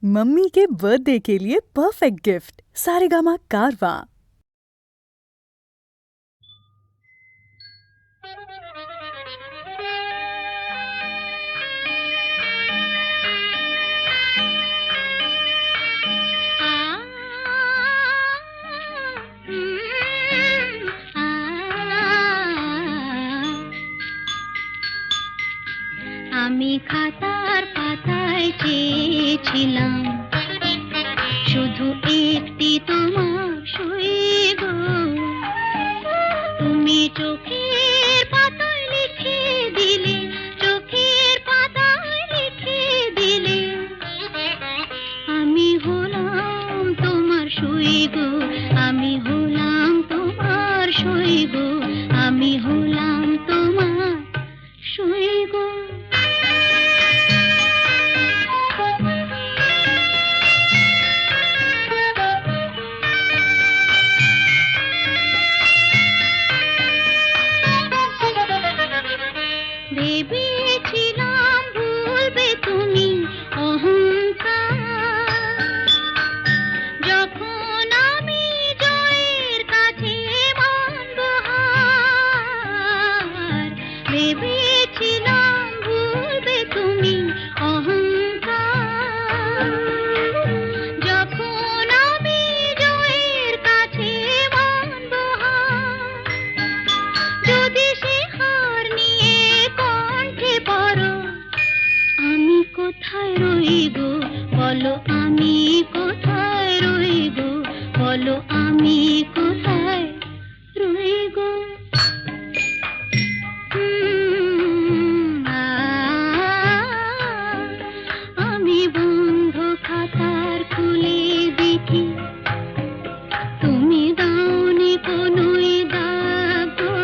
Mummy के birthday के लिए परफेक्ट गिफ्ट सारेगामा कारवां। আমি খাতার পাতায় চেয়েছিলাম শুধু একটি তোমার সই গো, তুমি চোখের পাতায় লিখে দিলে, চোখের পাতায় লিখে দিলে, আমি হলাম তোমার সই গো, আমি হলাম তোমার সই গো, আমি হলাম তোমার সই গো। ভেবেছিলাম ভুলবে তুমি অহংকার, যখন আমি জয়ের কাছে মানব হার। ভেবেছিলাম ভুলবে তুমি অহংকার, যখন আমি জয়ের কাছে মানব হার। যদি সে হার নিয়ে কণ্ঠে পড়ো, আমি কোথায় রইব বলো, আমি কোথায় রইব বলো, আমি কোথায় রইব। আমি বন্ধ খাতার খুলে দেখি, তুমি দাওনি কোনোই দাগ গো।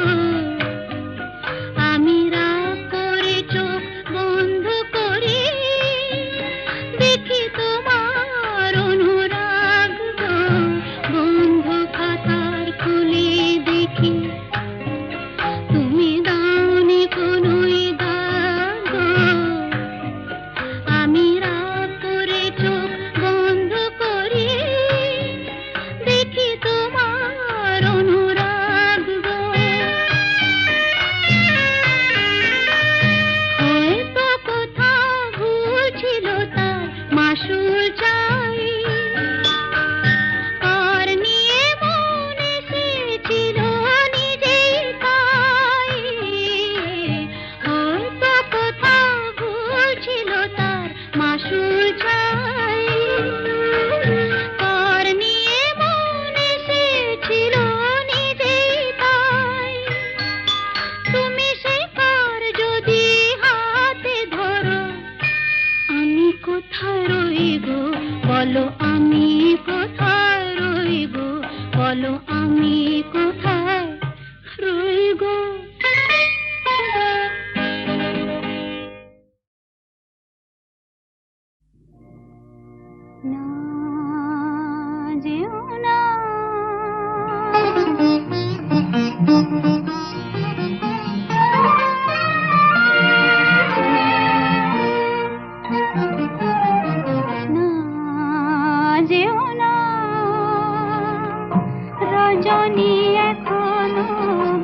আমি রাগ করে চোখ বন্ধ করে দেখি তোমার অনুরাগ গো। বন্ধ খাতার খুলে দেখি, তুমি দাওনি কোনোই দাগ গো। আমি রাগ করে চোখ বন্ধ করে দেখি তোমার অনুরাগ গো। হয়তো কোথাও ভুল ছিল, তার মাসুল চাই, আর নিয়ে মন এসেছিল নিজেই তাই। হয়তো কোথাও ভুল ছিল, তার মাসুল চাই, আর নিয়ে মন এসেছিল নিজেই তাই। তুমি সে কার যদি হাতে ধরো, আমি কোথায় রইব বলো, আমি কোথায় রইব বলো, আমি কোথায় রইব। না যেও না, না যেও না, রজনী এখনো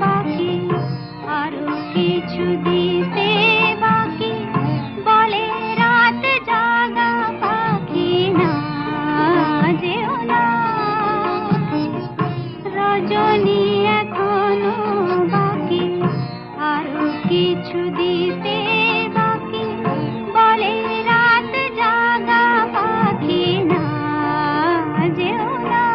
বাকি, আরো কিছু দিতে বাকি, বলে রাত জাগা পাখি। না যেও না, রজনী এখনো বাকি, আরো কিছু দিতে বাকি, বলে রাত জাগা পাখি। না যেও না।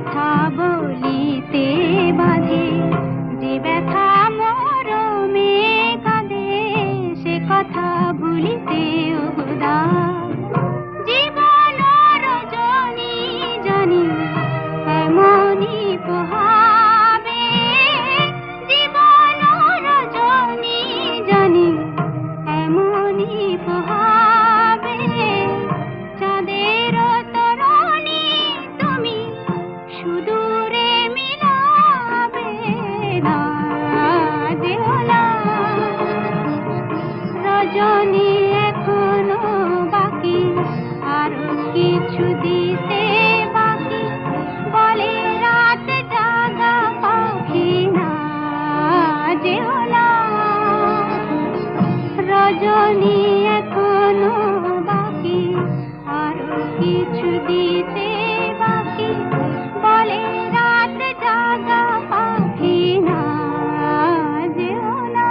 কথা বলিতে বাধে, যে ব্যথা মরমে কাঁদে সে কথা ভুলিতে উদাস। জীবন রজনী জানি এমনই পোহাবে, জীবন রজনী জানি এমনই পোহাবে। চাঁদের তরণী তুমি সুদূরে মিলাবে না, যেও না। রজনী এখনো বাকি, আরো কিছু দিতে বাকি, বলে রাত জাগা পাখি না, যেও না। রজনী এখনো বাকি, আরো কিছু দিতে বাকি, বলে রাত জাগা পাখি না, যেও না।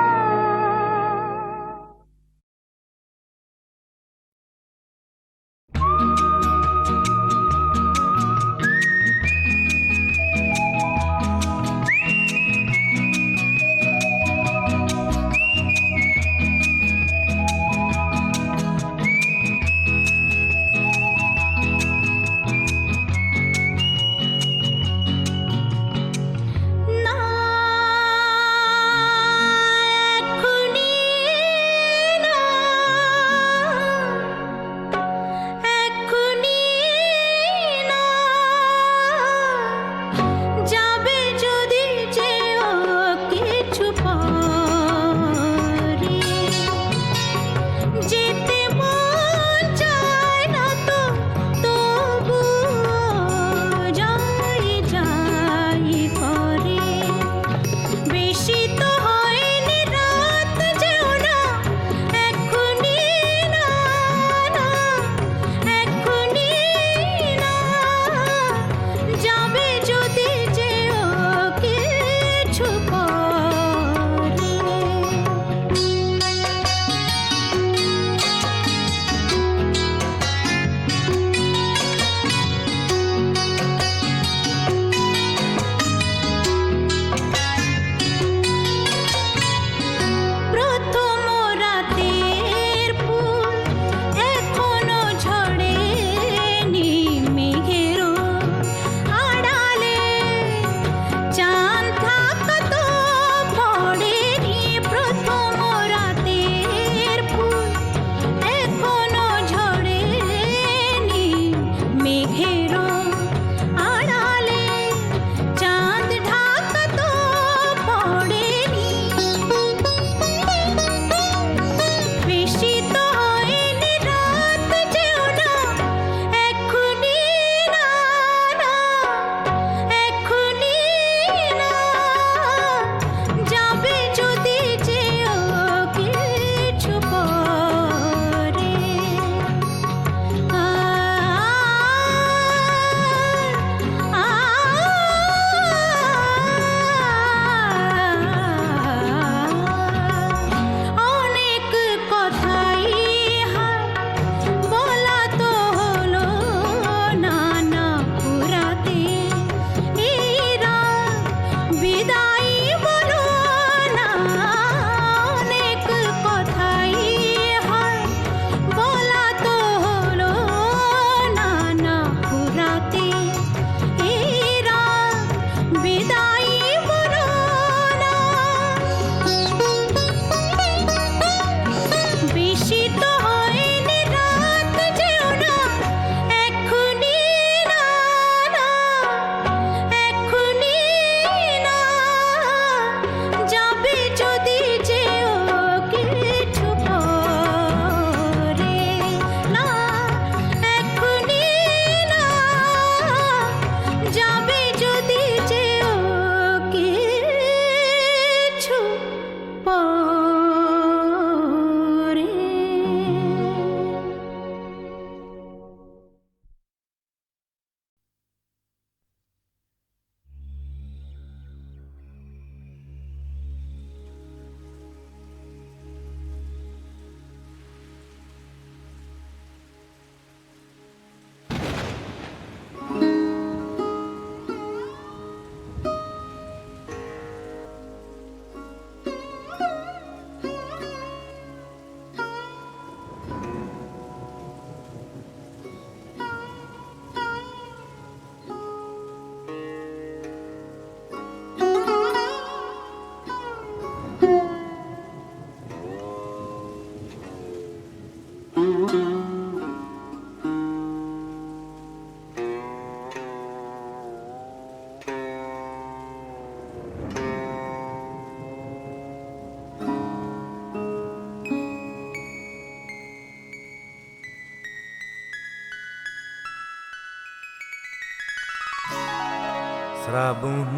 শ্রাবণ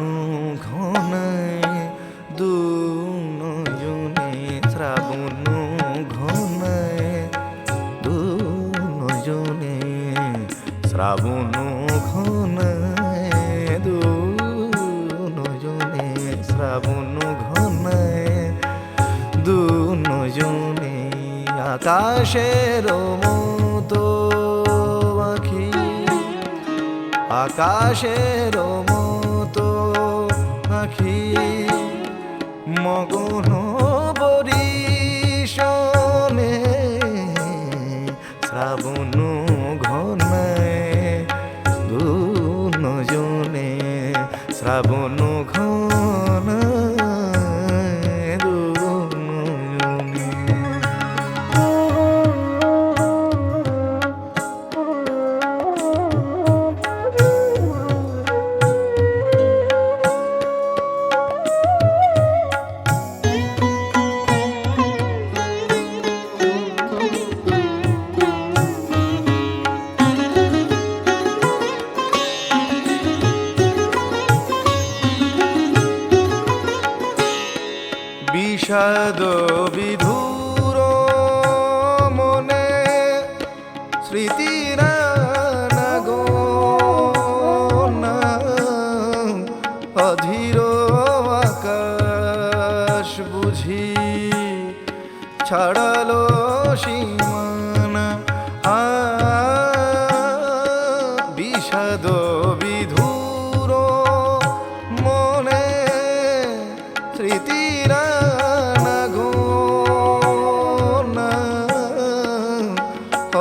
ঘনায় দু নয়নে, শ্রাবণ ঘনায় দু নয়নে, শ্রাবণ ঘনায় দু নয়নে, শ্রাবণ ঘনায় দু নয়নে। আকাশের মতো আঁখি, আকাশের মতো আঁখি, মগন বরিশনে, শ্রাবণ ঘনায় দু নয়নে, শ্রাবণ ঘনায় দু নয়নে। বিষাদ বিধুর মনে স্মৃতির নাগনা, অধীর আকাশ বুঝি ছাড়ালো সীমানা। বিষাদ বিধুর মনে স্মৃতির নাগনা,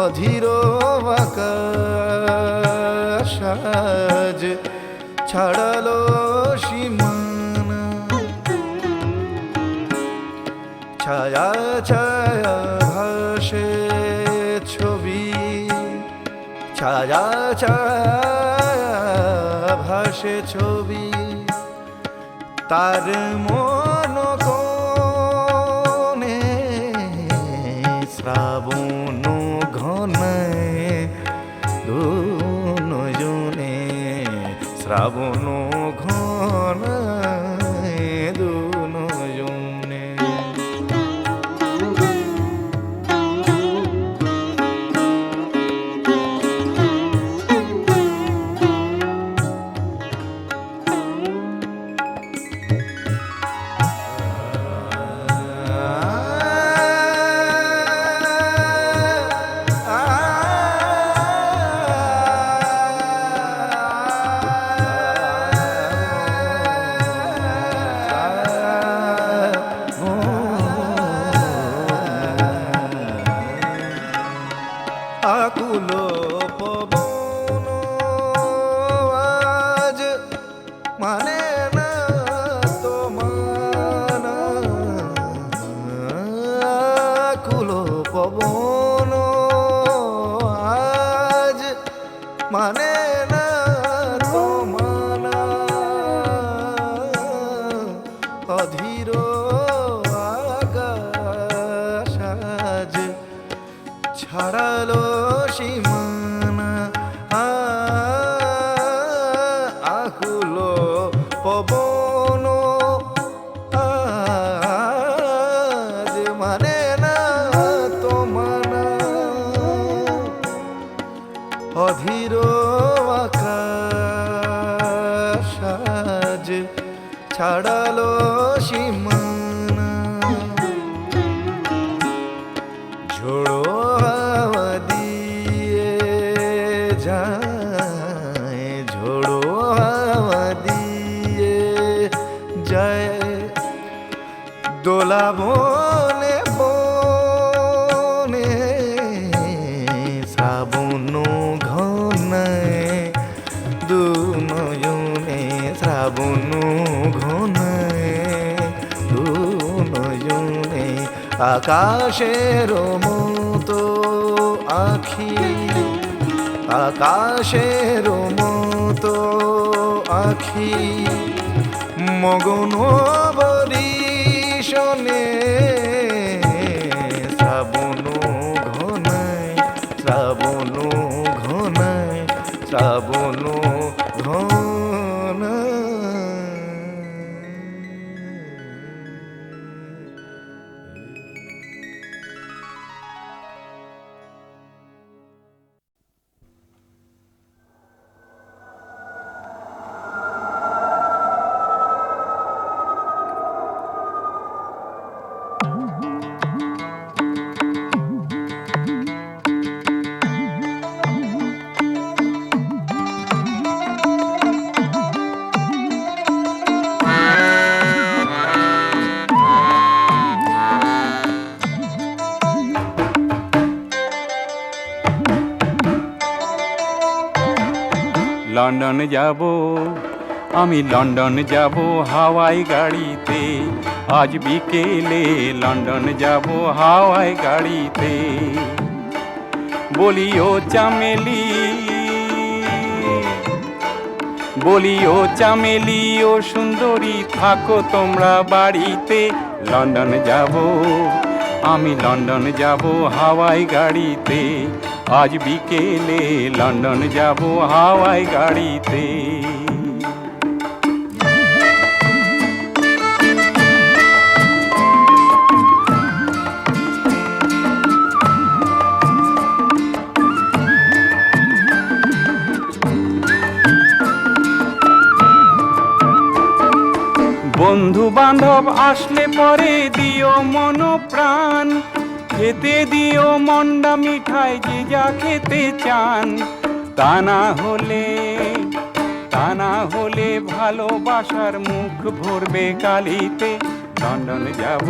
অধীর আকাশ আজ ছাড়ালো সীমানা। ছায়া ছায়া ভাসে ছবি, ছায়া ছায়া ভাসে ছবি, তার মন কোণে, শ্রাবণ ঘনায় দু নয়নে, শ্রাবণ ঘনায় দু নয়নে। আকুল পবন আজ মানে না তোমার, আকুল পবন আজ মানে না তোমার, অধীর আকাশ আজ ছাড়ালো সীমানা। আকুল পবন আজ মানে না তোমার, অধীর আকাশ আজ ছাড়ালো সীমানা। ঝোড়ো হাওয়া দিয়ে যায়, ঝোড়ো হাওয়া দিয়ে যায়, দোলা বনে বনে, শ্রাবণ ঘনায় দু নয়নে, শ্রাবণ ঘনায় দু নয়নে। আকাশের মতো আঁখি, আকাশের মতো আঁখি, মগন বরিশনে, শ্রাবণ ঘনায়, শ্রাবণ ঘনায়, শ্রাবণ ঘনায়। লন্ডন যাব, আমি লন্ডন যাব হাওয়াই গাড়িতে, আজ বিকেলে লন্ডন যাব হাওয়াই গাড়িতে। বলি ও চামেলি, বলি ও চামেলি ও সুন্দরী থাকো তোমরা বাড়িতে, লন্ডন যাব, আমি লন্ডন যাব হাওয়াই গাড়িতে, আজ বিকেলে লন্ডন যাব হাওয়াই গাড়িতে। বন্ধু বান্ধব আসলে পরে দিও মন প্রাণ, খেতে দিও মন্ডা মিঠাই যে যা খেতে চান। তা না হলে ভালোবাসার মুখ ভরবে কালিতে, লন্ডন যাব,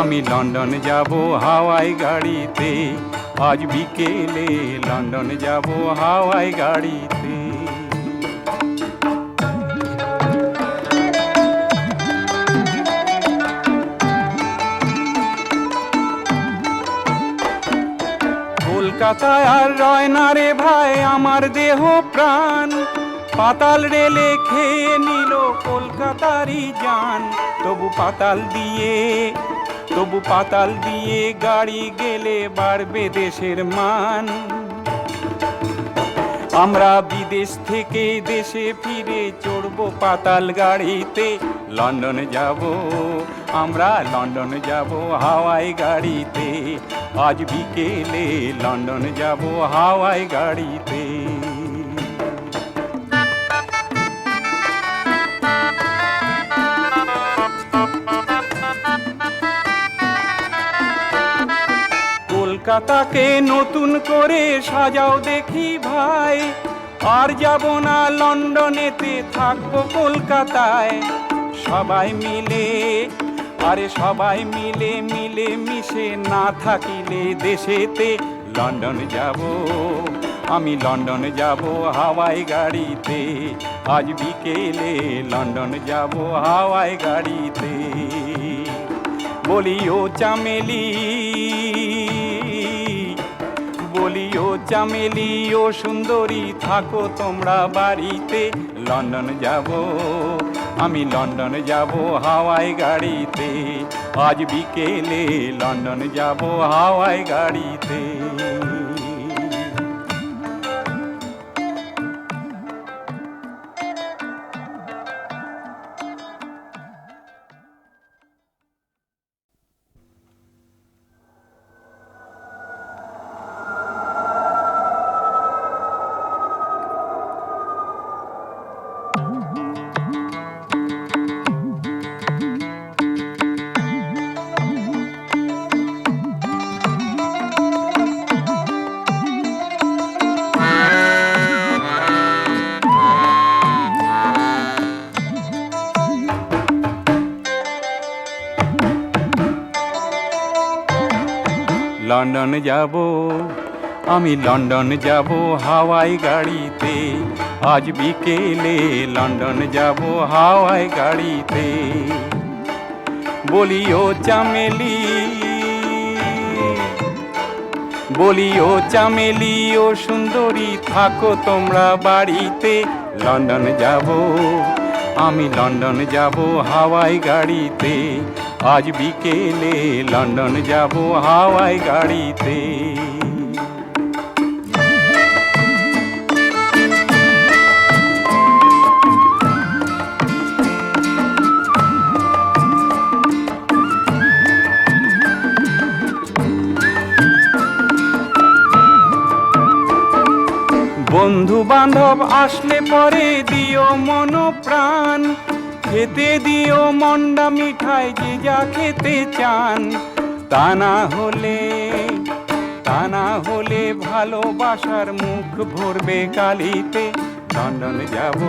আমি লন্ডন যাব হাওয়াই গাড়িতে, আজ বিকেলে লন্ডন যাব হাওয়াই গাড়িতে। কলকাতায় আর রয় না রে ভাই আমার দেহ প্রাণ, পাতাল রেলে খেয়ে নিল কলকাতারই জান। তবু পাতাল দিয়ে গাড়ি গেলে বাড়বে দেশের মান। আমরা বিদেশ থেকে দেশে ফিরে চড়বো পাতাল গাড়িতে, লন্ডন যাব, আমরা লন্ডন যাব হাওয়াই গাড়িতে, আজ বিকেলে লন্ডন যাব হাওয়াই গাড়িতে। কলকাতাকে নতুন করে সাজাও দেখি ভাই, আর যাব না লন্ডনেতে থাকবো কলকাতায়। সবাই মিলে মিশে না থাকিলে দেশেতে, লন্ডন যাব, আমি লন্ডন যাব হাওয়াই গাড়িতে, আজ বিকেলে লন্ডন যাব হাওয়াই গাড়িতে। বলি ও চামেলি, বলি ও চামেলি ও সুন্দরী থাকো তোমরা বাড়িতে, লন্ডন যাব, আমি লন্ডন যাব হাওয়াই গাড়িতে, আজ বিকেলে লন্ডন যাব হাওয়াই গাড়িতে। লন্ডন যাব, আমি লন্ডন যাব হাওয়াই গাড়িতে, আজ বিকেলে লন্ডন যাব হাওয়াই গাড়িতে। বলি ও চামেলি, বলি ও চামেলি ও সুন্দরী থাকো তোমরা বাড়িতে, লন্ডন যাব, আমি লন্ডন যাব হাওয়াই গাড়িতে, আজ বিকেলে লন্ডন যাব হাওয়াই গাড়িতে। বন্ধু বান্ধব আসলে পরে দিও মন প্রাণ, খেতে দিও মন্ডা মিঠাই যে যা খেতে চান। তা না হলে ভালোবাসার মুখ ভরবে কালিতে, লন্ডন যাব,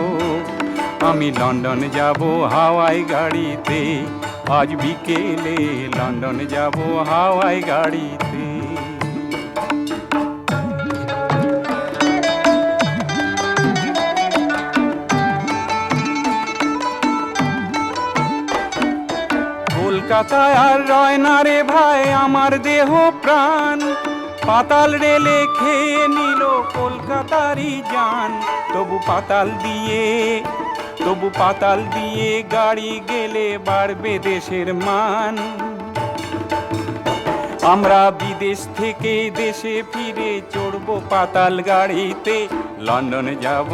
আমি লন্ডন যাব হাওয়াই গাড়িতে, আজ বিকেলে লন্ডন যাব হাওয়াই গাড়িতে। কলকাতায় আর রয় না রে ভাই আমার দেহ প্রাণ, পাতাল রেলে খেয়ে নিল কলকাতারই জান। তবু পাতাল দিয়ে গাড়ি গেলে বাড়বে দেশের মান। আমরা বিদেশ থেকে দেশে ফিরে চড়বো পাতাল গাড়িতে, লন্ডন যাব,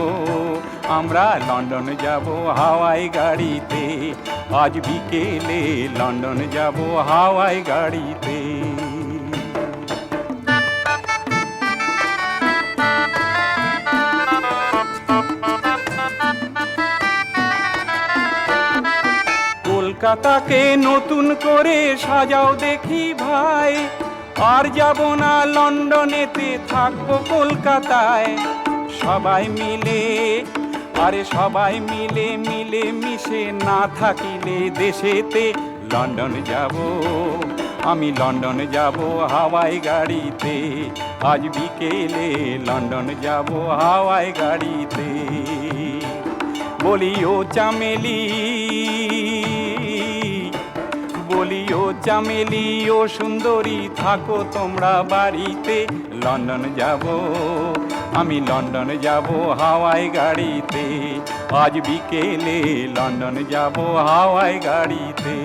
আমরা লন্ডন যাব হাওয়াই গাড়িতে, আজ বিকেলে লন্ডন যাব হাওয়াই গাড়িতে। কলকাতাকে নতুন করে সাজাও দেখি ভাই, আর যাব না লন্ডনেতে, থাকবো কলকাতায়। সবাই মিলে মিশে না থাকিলে দেশেতে, লন্ডন যাব, আমি লন্ডন যাব হাওয়াই গাড়িতে, আজ বিকেলে লন্ডন যাব হাওয়াই গাড়িতে। বলি ও চামেলি ও সুন্দরী, থাকো তোমরা বাড়িতে, লন্ডন যাব, আমি লন্ডন যাব হাওয়াই গাড়িতে, আজ বিকেলে লন্ডন যাব হাওয়াই গাড়িতে।